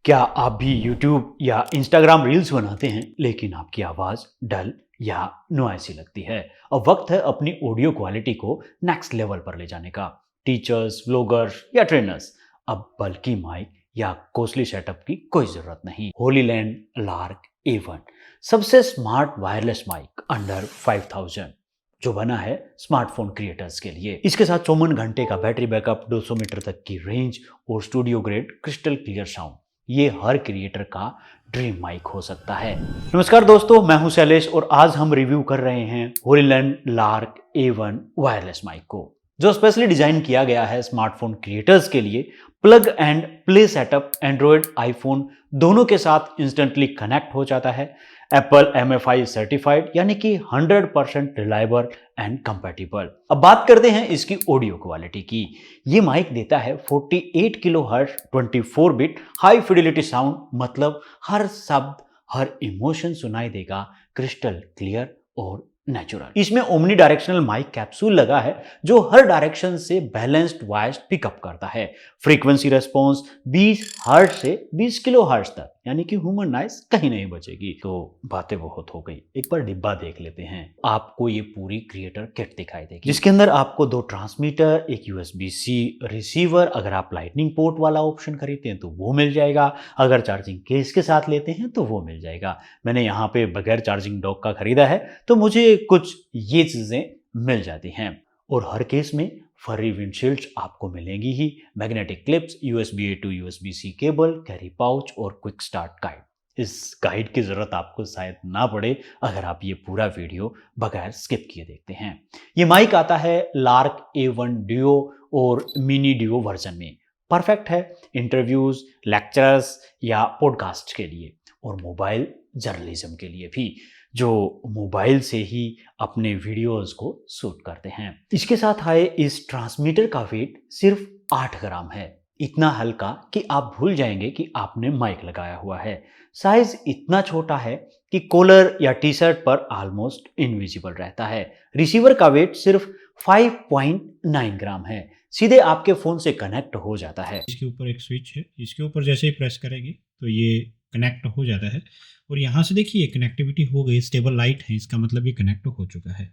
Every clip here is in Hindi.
क्या आप भी YouTube या Instagram रील्स बनाते हैं लेकिन आपकी आवाज़ डल या नॉइसी लगती है? अब वक्त है अपनी ऑडियो क्वालिटी को नेक्स्ट लेवल पर ले जाने का। टीचर्स, व्लॉगर्स या ट्रेनर्स अब बल्कि माइक या कॉस्टली सेटअप की कोई ज़रूरत नहीं। होलीलैंड लार्क A1 सबसे स्मार्ट वायरलेस माइक अंडर 5000 जो बना है स्मार्टफोन क्रिएटर्स के लिए। इसके साथ 54 घंटे का बैटरी बैकअप, 200 मीटर तक की रेंज और studio grade crystal clear sound, ये हर क्रिएटर का ड्रीम माइक हो सकता है। नमस्कार दोस्तों, मैं हूं शैलेश और आज हम रिव्यू कर रहे हैं Hollyland lark A1 wireless mic को, जो स्पेशली डिजाइन किया गया है स्मार्टफोन क्रिएटर्स के लिए। Plug and play setup Android, iPhone दोनों के साथ इंस्टेंटली कनेक्ट हो जाता है। एप्पल MFI सर्टिफाइड, यानी कि 100% रिलायबल एंड कंपैटिबल। अब बात करते हैं इसकी ऑडियो क्वालिटी की। ये माइक देता है 48 kilohertz 24 bit high fidelity sound, मतलब हर शब्द हर इमोशन सुनाई देगा क्रिस्टल क्लियर और नेचुरल। इसमें ओमनी डायरेक्शनल माइक कैप्सूल लगा है जो हर डायरेक्शन से बैलेंस्ड वॉइस पिकअप करता है। फ्रीक्वेंसी रेस्पॉन्स 20 हर्ट्ज से 20 किलो हर्ट्ज तक, यानी कि ह्यूमन नॉइस कहीं नहीं बचेगी। तो बातें बहुत हो गई, एक बार डिब्बा देख लेते हैं। आपको ये पूरी क्रिएटर किट दिखाई देगी जिसके अंदर आपको 2 ट्रांसमीटर, एक USB-C रिसीवर, अगर आप लाइटनिंग पोर्ट वाला ऑप्शन खरीदते हैं तो वो मिल जाएगा, अगर चार्जिंग केस के साथ लेते हैं तो वो मिल जाएगा। मैंने यहाँ पे बगैर चार्जिंग डॉक का खरीदा है तो मुझे कुछ ये चीजें मिल जाती हैं। और हर केस में फर्री विंडशील्ड्स आपको मिलेंगी ही, magnetic clips, USB-A to USB-C cable, carry pouch और क्विक स्टार्ट गाइड। इस गाइड की जरूरत आपको शायद ना पड़े अगर आप ये पूरा वीडियो बगैर स्किप किए देखते हैं। ये माइक आता है लार्क A1 डुओ और मिनी डुओ वर्जन में। परफेक्ट है इंटरव्यूज, लेक्चर्स या पॉडकास्ट के लिए, और मोबाइल जर्नलिज्म के लिए भी, जो मोबाइल से ही अपने वीडियोस को शूट करते हैं। इसके साथ आए इस ट्रांसमीटर का वेट सिर्फ 8 ग्राम है, इतना हल्का कि आप भूल जाएंगे कि आपने माइक लगाया हुआ है। साइज इतना छोटा है कि कॉलर या टी शर्ट पर ऑलमोस्ट इनविजिबल रहता है। रिसीवर का वेट सिर्फ 5.9 ग्राम है, सीधे आपके फोन से कनेक्ट हो जाता है। इसके ऊपर एक स्विच है, इसके ऊपर जैसे ही प्रेस करेंगे तो ये कनेक्ट हो जाता है। और यहाँ से देखिए कनेक्टिविटी हो गई, स्टेबल लाइट है, इसका मतलब ये कनेक्ट हो चुका है।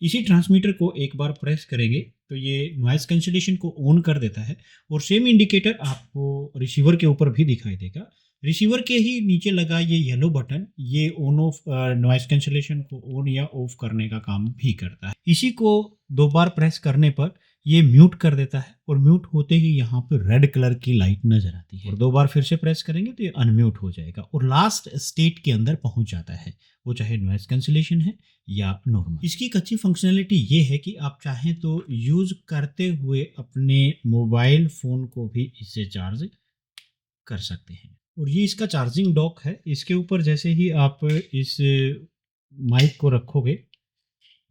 इसी ट्रांसमीटर को एक बार प्रेस करेंगे तो ये नॉइस कैंसिलेशन को ऑन कर देता है, और सेम इंडिकेटर आपको रिसीवर के ऊपर भी दिखाई देगा। रिसीवर के ही नीचे लगा ये येलो बटन, ये ऑन ऑफ नॉइस कैंसिलेशन को ऑन या ऑफ करने का काम भी करता है। इसी को 2 बार प्रेस करने पर ये म्यूट कर देता है, और म्यूट होते ही यहाँ पे रेड कलर की लाइट नजर आती है। और 2 बार फिर से प्रेस करेंगे तो ये अनम्यूट हो जाएगा और लास्ट स्टेट के अंदर पहुंच जाता है, वो चाहे नॉइस कैंसिलेशन है या नॉर्मल। इसकी एक अच्छी फंक्शनैलिटी ये है कि आप चाहें तो यूज करते हुए अपने मोबाइल फोन को भी इससे चार्ज कर सकते हैं। और ये इसका चार्जिंग डॉक है, इसके ऊपर जैसे ही आप इस माइक को रखोगे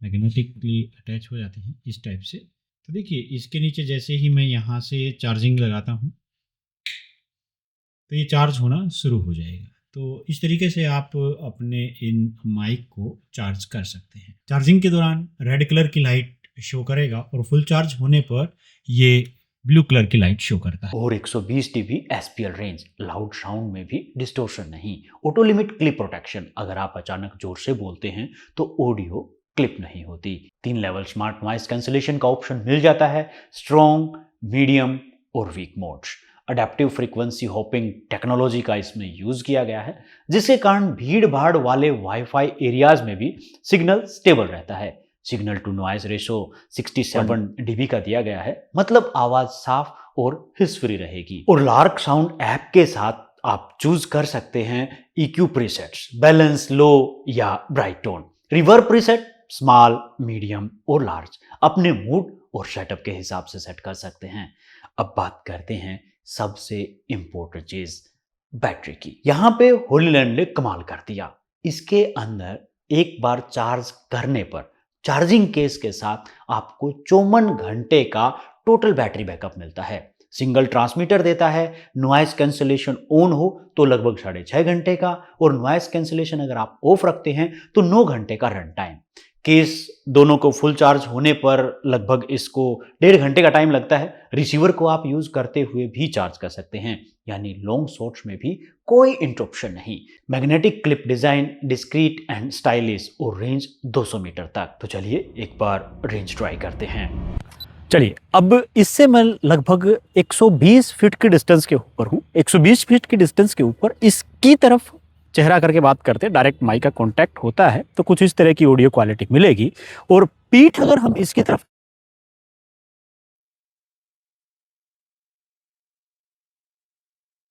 मैग्नेटिकली अटैच हो जाते हैं इस टाइप से। तो देखिए इसके नीचे जैसे ही मैं यहाँ से चार्जिंग लगाता हूँ तो ये चार्ज होना शुरू हो जाएगा। तो इस तरीके से आप अपने इन माइक को चार्ज कर सकते हैं। चार्जिंग के दौरान रेड कलर की लाइट शो करेगा और फुल चार्ज होने पर ये ब्लू कलर की लाइट शो करता है। और 120 dB SPL range, loud sound में भी डिस्टोर्शन नहीं। ऑटो लिमिट क्लिप प्रोटेक्शन, अगर आप अचानक जोर से बोलते हैं तो ऑडियो क्लिप नहीं होती। 3 लेवल स्मार्ट नॉइस कैंसिलेशन का ऑप्शन मिल जाता है, स्ट्रॉन्ग, मीडियम और weak modes. Adaptive frequency hopping technology का इसमें यूज किया गया है, जिसके कारण भीड़ भाड़ वाले वाईफाई एरियाज में भी सिग्नल स्टेबल रहता है। Signal to noise ratio 67 dB का दिया गया है, मतलब आवाज साफ और हिस फ्री रहेगी। और लार्क साउंड ऐप के साथ आप चूज कर सकते हैं EQ प्रीसेट्स, बैलेंस, लो या bright tone. Reverb preset small, medium और लार्ज अपने मूड और सेटअप के हिसाब से सेट कर सकते हैं। अब बात करते हैं सबसे इंपॉर्टेंट चीज, बैटरी की। यहाँ पे होलीलैंड ने कमाल कर दिया। इसके अंदर एक बार चार्ज करने पर चार्जिंग केस के साथ आपको 54 घंटे का टोटल बैटरी बैकअप मिलता है। सिंगल ट्रांसमीटर देता है, नॉइस कैंसिलेशन ऑन हो तो लगभग 6.5 घंटे का, और नॉइस कैंसिलेशन अगर आप ऑफ रखते हैं तो 9 घंटे का रन टाइम। केस दोनों को फुल चार्ज होने पर लगभग इसको 1.5 घंटे का टाइम लगता है। रिसीवर को आप यूज करते हुए भी चार्ज कर सकते हैं, यानी लॉन्ग शॉट्स में भी कोई इंटरप्शन नहीं। Magnetic clip design discrete and stylish और रेंज 200 मीटर तक। तो चलिए एक बार रेंज ट्राई करते हैं। चलिए, अब इससे मैं लगभग 120 फीट की डिस्टेंस के ऊपर हूँ। 120 फीट की डिस्टेंस के ऊपर इसकी तरफ चेहरा करके बात करते हैं, डायरेक्ट माइक का कांटेक्ट होता है तो कुछ इस तरह की ऑडियो क्वालिटी मिलेगी। और पीठ अगर हम इसकी तरफ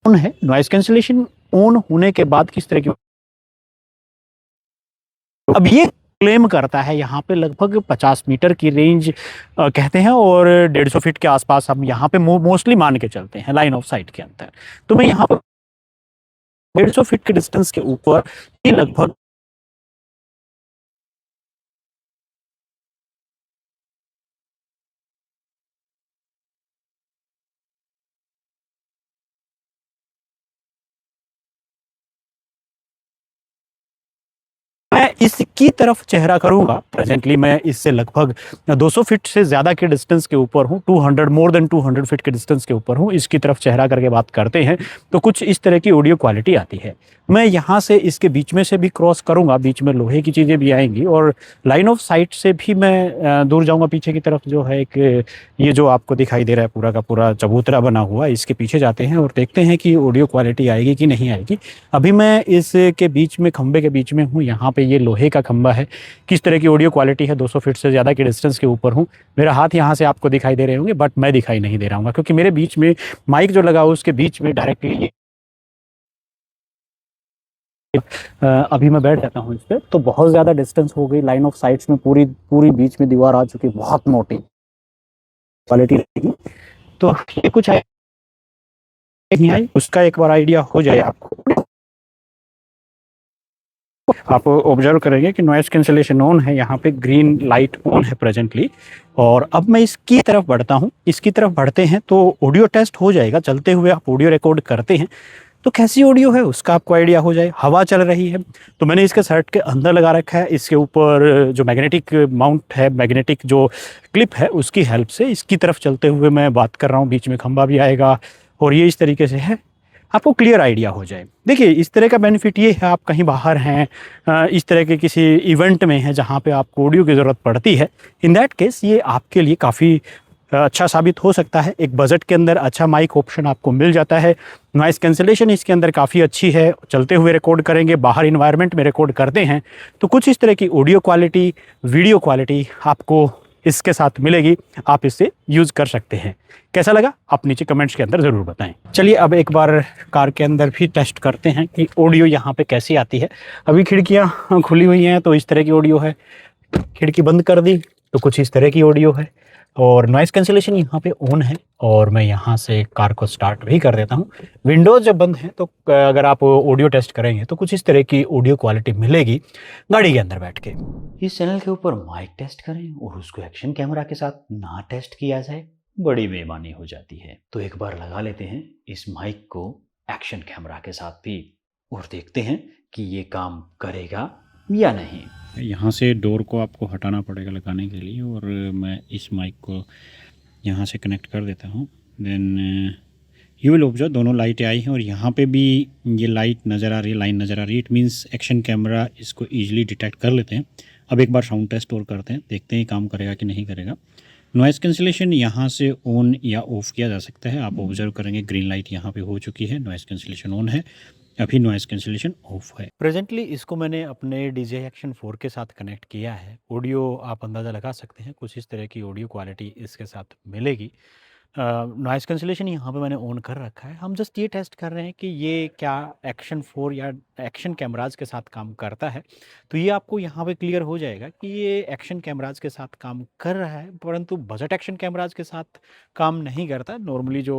ऑन है, नॉइस कैंसिलेशन ऑन होने के बाद किस तरह की, अब ये क्लेम करता है यहाँ पे लगभग 50 मीटर की रेंज कहते हैं, और 150 फीट के आसपास हम यहाँ पे मोस्टली मान के चलते हैं लाइन ऑफ साइट के अंदर। तो मैं यहाँ पे 150 फीट के डिस्टेंस के ऊपर ये लगभग मैं इसकी तरफ चेहरा करूंगा। प्रेजेंटली मैं इससे लगभग 200 फीट से ज़्यादा के डिस्टेंस के ऊपर हूँ, 200 मोर देन 200 फीट के डिस्टेंस के ऊपर हूँ। इसकी तरफ चेहरा करके बात करते हैं तो कुछ इस तरह की ऑडियो क्वालिटी आती है। मैं यहाँ से इसके बीच में से भी क्रॉस करूँगा, बीच में लोहे की चीज़ें भी आएंगी, और लाइन ऑफ साइट से भी मैं दूर जाऊँगा। पीछे की तरफ जो है एक ये जो आपको दिखाई दे रहा है पूरा का पूरा चबूतरा बना हुआ, इसके पीछे जाते हैं और देखते हैं कि ऑडियो क्वालिटी आएगी कि नहीं आएगी। अभी मैं इसके बीच में, खंबे के बीच में हूँ। यहाँ पे ये लोहे का खंबा है। किस तरह की ऑडियो क्वालिटी है, 200 फीट से ज़्यादा के डिस्टेंस के ऊपर हूँ। मेरा हाथ यहाँ से आपको दिखाई दे रहे होंगे, बट मैं दिखाई नहीं दे रहा हूँ क्योंकि मेरे बीच में माइक जो लगा हो उसके बीच में डायरेक्टली अभी मैं बैठ जाता हूँ इस पर, तो बहुत ज़्यादा डिस्टेंस हो गई। लाइन ऑफ साइट्स में पूरी पूरी बीच में दीवार आ चुकी, बहुत मोटी क्वालिटी रहेगी। तो ये कुछ नहीं आई, उसका एक बार आइडिया हो जाए आपको। आप ऑब्जर्व करेंगे कि नॉइस कैंसिलेशन ऑन है, यहाँ पे ग्रीन लाइट ऑन है प्रेजेंटली। और अब मैं इसकी तरफ बढ़ता हूँ। इसकी तरफ बढ़ते हैं तो ऑडियो टेस्ट हो जाएगा। चलते हुए आप ऑडियो रिकॉर्ड करते हैं तो कैसी ऑडियो है उसका आपको आइडिया हो जाए। हवा चल रही है तो मैंने इसके शर्ट के अंदर लगा रखा है। इसके ऊपर जो मैग्नेटिक माउंट है, मैग्नेटिक जो क्लिप है, उसकी हेल्प से इसकी तरफ चलते हुए मैं बात कर रहा हूँ। बीच में खंबा भी आएगा और ये इस तरीके से है, आपको क्लियर आइडिया हो जाए। देखिए, इस तरह का बेनिफिट ये है, आप कहीं बाहर हैं, इस तरह के किसी इवेंट में हैं जहाँ पे आपको ऑडियो की ज़रूरत पड़ती है, इन दैट केस ये आपके लिए काफ़ी अच्छा साबित हो सकता है। एक बजट के अंदर अच्छा माइक ऑप्शन आपको मिल जाता है। नॉइस कैंसिलेशन इसके अंदर काफ़ी अच्छी है। चलते हुए रिकॉर्ड करेंगे, बाहर इन्वायरमेंट में रिकॉर्ड करते हैं तो कुछ इस तरह की ऑडियो क्वालिटी, वीडियो क्वालिटी आपको इसके साथ मिलेगी। आप इससे यूज़ कर सकते हैं। कैसा लगा आप नीचे कमेंट्स के अंदर ज़रूर बताएं। चलिए अब एक बार कार के अंदर भी टेस्ट करते हैं कि ऑडियो यहाँ पे कैसी आती है। अभी खिड़कियाँ खुली हुई हैं तो इस तरह की ऑडियो है, खिड़की बंद कर दी तो कुछ इस तरह की ऑडियो है, और नॉइस कैंसिलेशन यहाँ पे ऑन है। और मैं यहाँ से कार को स्टार्ट भी कर देता हूँ। विंडोज़ जब बंद है तो अगर आप ऑडियो टेस्ट करेंगे तो कुछ इस तरह की ऑडियो क्वालिटी मिलेगी गाड़ी के अंदर बैठ के। इस चैनल के ऊपर माइक टेस्ट करें और उसको एक्शन कैमरा के साथ ना टेस्ट किया जाए, बड़ी बेईमानी हो जाती है। तो एक बार लगा लेते हैं इस माइक को एक्शन कैमरा के साथ भी और देखते हैं कि ये काम करेगा या नहीं। यहाँ से डोर को आपको हटाना पड़ेगा लगाने के लिए, और मैं इस माइक को यहाँ से कनेक्ट कर देता हूँ। देन यू विल ऑब्जर्व दोनों लाइटें आई हैं और यहाँ पे भी ये लाइट नज़र आ रही है, लाइन नज़र आ रही है। इट मीन्स एक्शन कैमरा इसको ईजिली डिटेक्ट कर लेते हैं। अब एक बार साउंड टेस्ट और करते हैं, देखते हैं काम करेगा कि नहीं करेगा। नॉइस कैंसिलेशन यहाँ से ऑन या ऑफ़ किया जा सकता है। आप ऑब्जर्व करेंगे ग्रीन लाइट यहाँ पे हो चुकी है, नॉइस कैंसिलेशन ऑन है, अभी नॉइस कैंसिलेशन ऑफ है। प्रेजेंटली इसको मैंने अपने DJI Action 4 के साथ कनेक्ट किया है। ऑडियो आप अंदाज़ा लगा सकते हैं, कुछ इस तरह की ऑडियो क्वालिटी इसके साथ मिलेगी। नॉइस कैंसिलेशन यहाँ पे मैंने ऑन कर रखा है। हम जस्ट ये टेस्ट कर रहे हैं कि ये क्या Action 4 या एक्शन कैमराज के साथ काम करता है। तो ये आपको यहाँ पे क्लियर हो जाएगा कि ये एक्शन कैमराज के साथ काम कर रहा है, परंतु बजट एक्शन कैमराज के साथ काम नहीं करता। नॉर्मली जो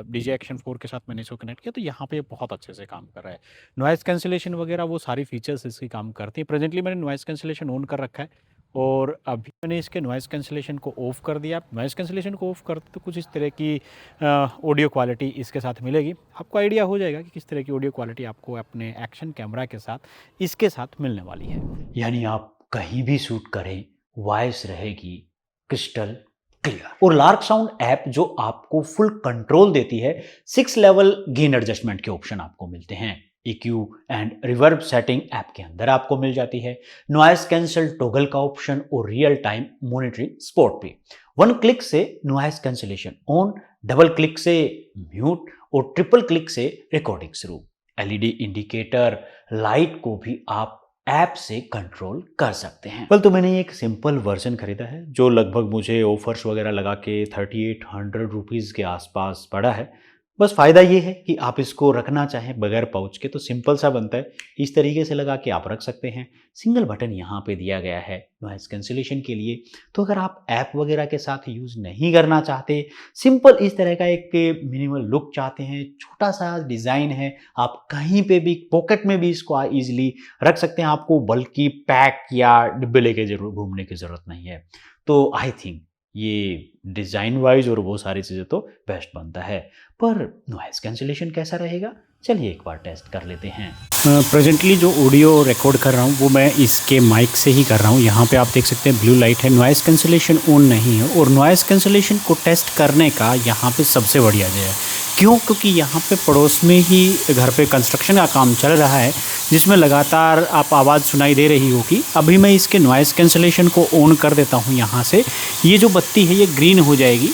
DJI Action 4 के साथ मैंने इसको कनेक्ट किया तो यहाँ पे बहुत अच्छे से काम कर रहा है। नॉइस कैंसिलेशन वगैरह वो सारी फीचर्स इसकी काम करती हैं। प्रेजेंटली मैंने नॉइस कैंसिलेशन ऑन कर रखा है और अभी मैंने इसके नॉइस कैंसिलेशन को ऑफ़ कर दिया। नॉइस कैंसिलेशन को ऑफ़ करते तो कुछ इस तरह की ऑडियो क्वालिटी इसके साथ मिलेगी। आपको आइडिया हो जाएगा कि किस तरह की ऑडियो क्वालिटी आपको अपने एक्शन कैमरा के साथ इसके साथ मिलने वाली है। यानी आप कहीं भी शूट करें, वॉइस रहेगी क्रिस्टल क्लियर। और लार्क साउंड ऐप जो आपको फुल कंट्रोल देती है, 6 लेवल गेन एडजस्टमेंट के ऑप्शन आपको मिलते हैं। EQ and reverb setting app के अंदर आपको मिल जाती है। नॉइस कैंसल टॉगल का ऑप्शन और रियल टाइम मॉनिटरिंग स्पॉट पे। 1 क्लिक से noise cancellation on, double click से म्यूट और ट्रिपल क्लिक से रिकॉर्डिंग शुरू। LED इंडिकेटर लाइट को भी आप ऐप से कंट्रोल कर सकते हैं। तो मैंने एक सिंपल वर्जन खरीदा है जो लगभग मुझे ऑफर्स वगैरह लगा के 3800 रुपीज़ के आसपास पड़ा है। बस फ़ायदा ये है कि आप इसको रखना चाहें बगैर पाउच के तो सिंपल सा बनता है, इस तरीके से लगा के आप रख सकते हैं। सिंगल बटन यहाँ पे दिया गया है नॉइस कैंसिलेशन के लिए। तो अगर आप ऐप वगैरह के साथ यूज़ नहीं करना चाहते, सिंपल इस तरह का एक मिनिमल लुक चाहते हैं, छोटा सा डिज़ाइन है, आप कहीं पे भी पॉकेट में भी इसको ईजिली रख सकते हैं। आपको बल्कि पैक या डिब्बे लेके जरूर घूमने की ज़रूरत नहीं है। तो आई थिंक ये डिज़ाइन वाइज और वो सारी चीज़ें तो बेस्ट बनता है। पर नॉइस कैंसिलेशन कैसा रहेगा, चलिए एक बार टेस्ट कर लेते हैं। प्रेजेंटली जो ऑडियो रिकॉर्ड कर रहा हूँ वो मैं इसके माइक से ही कर रहा हूँ। यहाँ पे आप देख सकते हैं ब्लू लाइट है, नॉइस कैंसिलेशन ऑन नहीं है। और नॉइस कैंसिलेशन को टेस्ट करने का यहाँ पे सबसे बढ़िया जगह है। क्यों? क्योंकि यहाँ पे पड़ोस में ही घर पे कंस्ट्रक्शन का काम चल रहा है जिसमें लगातार आप आवाज़ सुनाई दे रही होगी। अभी मैं इसके नॉइस कैंसिलेशन को ऑन कर देता हूँ यहाँ से। ये जो बत्ती है ये ग्रीन हो जाएगी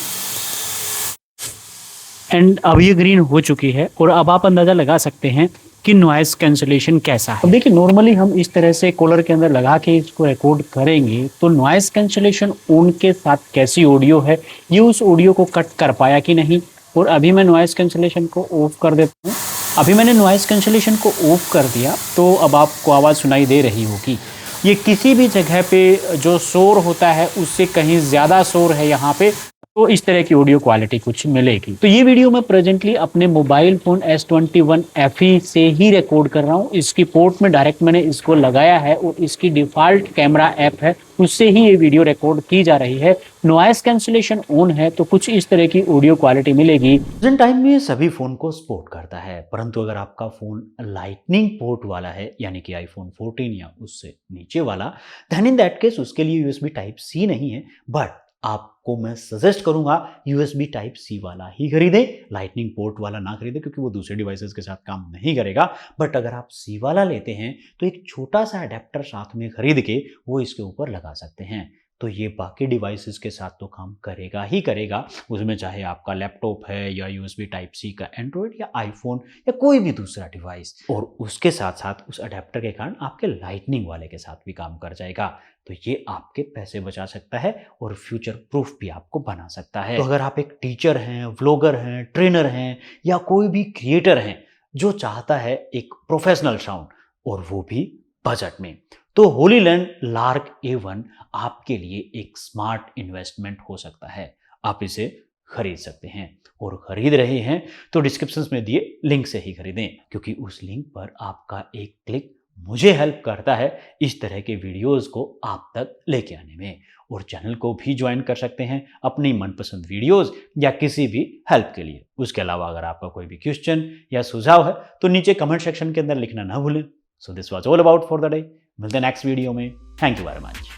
एंड अब ये ग्रीन हो चुकी है। और अब आप अंदाज़ा लगा सकते हैं कि नॉइस कैंसिलेशन कैसा है। अब देखिए नॉर्मली हम इस तरह से कॉलर के अंदर लगा के इसको रिकॉर्ड करेंगे तो नॉइस कैंसिलेशन ऑन के साथ कैसी ऑडियो है, ये उस ऑडियो को कट कर पाया कि नहीं। और अभी मैं नॉइस कैंसिलेशन को ऑफ कर देता हूँ। अभी मैंने नॉइस कैंसिलेशन को ऑफ कर दिया तो अब आपको आवाज़ सुनाई दे रही होगी। ये किसी भी जगह पे जो शोर होता है उससे कहीं ज़्यादा शोर है यहाँ पे, तो इस तरह की ऑडियो क्वालिटी कुछ मिलेगी। तो ये वीडियो मैं प्रेजेंटली अपने मोबाइल फ़ोन S21 FE से ही रिकॉर्ड कर रहा हूँ। इसकी पोर्ट में डायरेक्ट मैंने इसको लगाया है और इसकी डिफ़ॉल्ट कैमरा ऐप है, उससे ही ये वीडियो रिकॉर्ड की जा रही है। नॉइस कैंसिलेशन ऑन है तो कुछ इस तरह की ऑडियो क्वालिटी मिलेगी। प्रेजेंट टाइम में सभी फ़ोन को सपोर्ट करता है, परंतु अगर आपका फ़ोन लाइटनिंग पोर्ट वाला है यानी कि iPhone 14 या उससे नीचे वाला, देन इन दैट केस उसके लिए USB Type-C नहीं है। बट आपको मैं सजेस्ट करूंगा USB Type-C वाला ही खरीदें, लाइटनिंग पोर्ट वाला ना खरीदें क्योंकि वो दूसरे डिवाइसेस के साथ काम नहीं करेगा। बट अगर आप C वाला लेते हैं तो एक छोटा सा अडेप्टर साथ में खरीद के वो इसके ऊपर लगा सकते हैं। तो ये बाकी डिवाइसेस के साथ तो काम करेगा ही करेगा, उसमें चाहे आपका लैपटॉप है या USB Type-C का एंड्रॉयड या आईफोन या कोई भी दूसरा डिवाइस। और उसके साथ साथ उस अडेप्टर के कारण आपके लाइटनिंग वाले के साथ भी काम कर जाएगा। तो ये आपके पैसे बचा सकता है और फ्यूचर प्रूफ भी आपको बना सकता है। तो अगर आप एक टीचर हैं, व्लॉगर हैं, ट्रेनर हैं या कोई भी क्रिएटर हैं जो चाहता है एक प्रोफेशनल साउंड और वो भी बजट में, तो होलीलैंड लार्क A1 आपके लिए एक स्मार्ट इन्वेस्टमेंट हो सकता है। आप इसे खरीद सकते हैं और खरीद रहे हैं तो डिस्क्रिप्शन में दिए लिंक से ही खरीदें, क्योंकि उस लिंक पर आपका एक क्लिक मुझे हेल्प करता है इस तरह के वीडियोस को आप तक लेके आने में। और चैनल को भी ज्वाइन कर सकते हैं अपनी मनपसंद वीडियोस या किसी भी हेल्प के लिए। उसके अलावा अगर आपका कोई भी क्वेश्चन या सुझाव है तो नीचे कमेंट सेक्शन के अंदर लिखना ना भूलें। So this was all about for the day. मिलते हैं नेक्स्ट वीडियो में। Thank you very much.